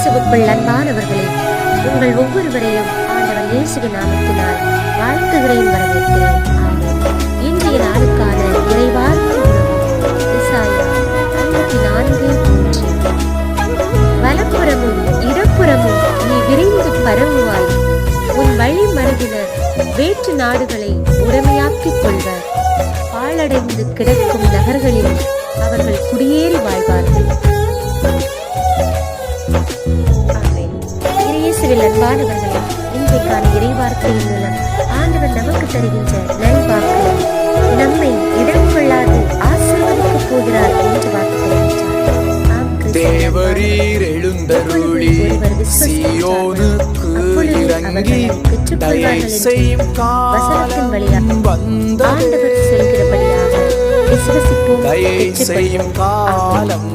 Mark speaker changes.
Speaker 1: கிறிஸ்துவுக்குள் அன்பானவர்களே, உங்கள் ஒவ்வொருவரையும் ஆண்டவர் இயேசுவின் நாமத்தினால் வாழ்த்துகிறேன், வரவேற்கிறேன். ஆமென். இன்றைய நாளுக்கான இறைவார்த்தை எசாயா 54:3. வலப்புறமும் இடப்புறமும் நீ விரைந்து பரவுவாய், உன் வழி மரபினர் வேற்று நாடுகளை உடமையாக்கிக் கொள்வர், பாழடைந்து கிடக்கும் நகர்களில் அவர்கள் குடியேறி வாழ்வார்கள். இயேசுவில் அன்பானவர்களே, இன்றைக்கான இறைவார்த்தையின் மூலம் ஆண்டவர் நமக்கு தருகின்ற நல்வாக்கு, நம்மை இடம் கொள்ளாது ஆசீர்வதிக்கப் போகிறார் என்று வாக்கு தருகின்றார்.
Speaker 2: தேவரீர் எழுந்தருளி சீயோனுக்கு இறங்கி தயை செய்யும் காலம் வந்தது.
Speaker 1: ஆண்டவர் சொல்கிறபடியாக விசுவசிப்போம்,
Speaker 2: தயை செய்யும் காலம்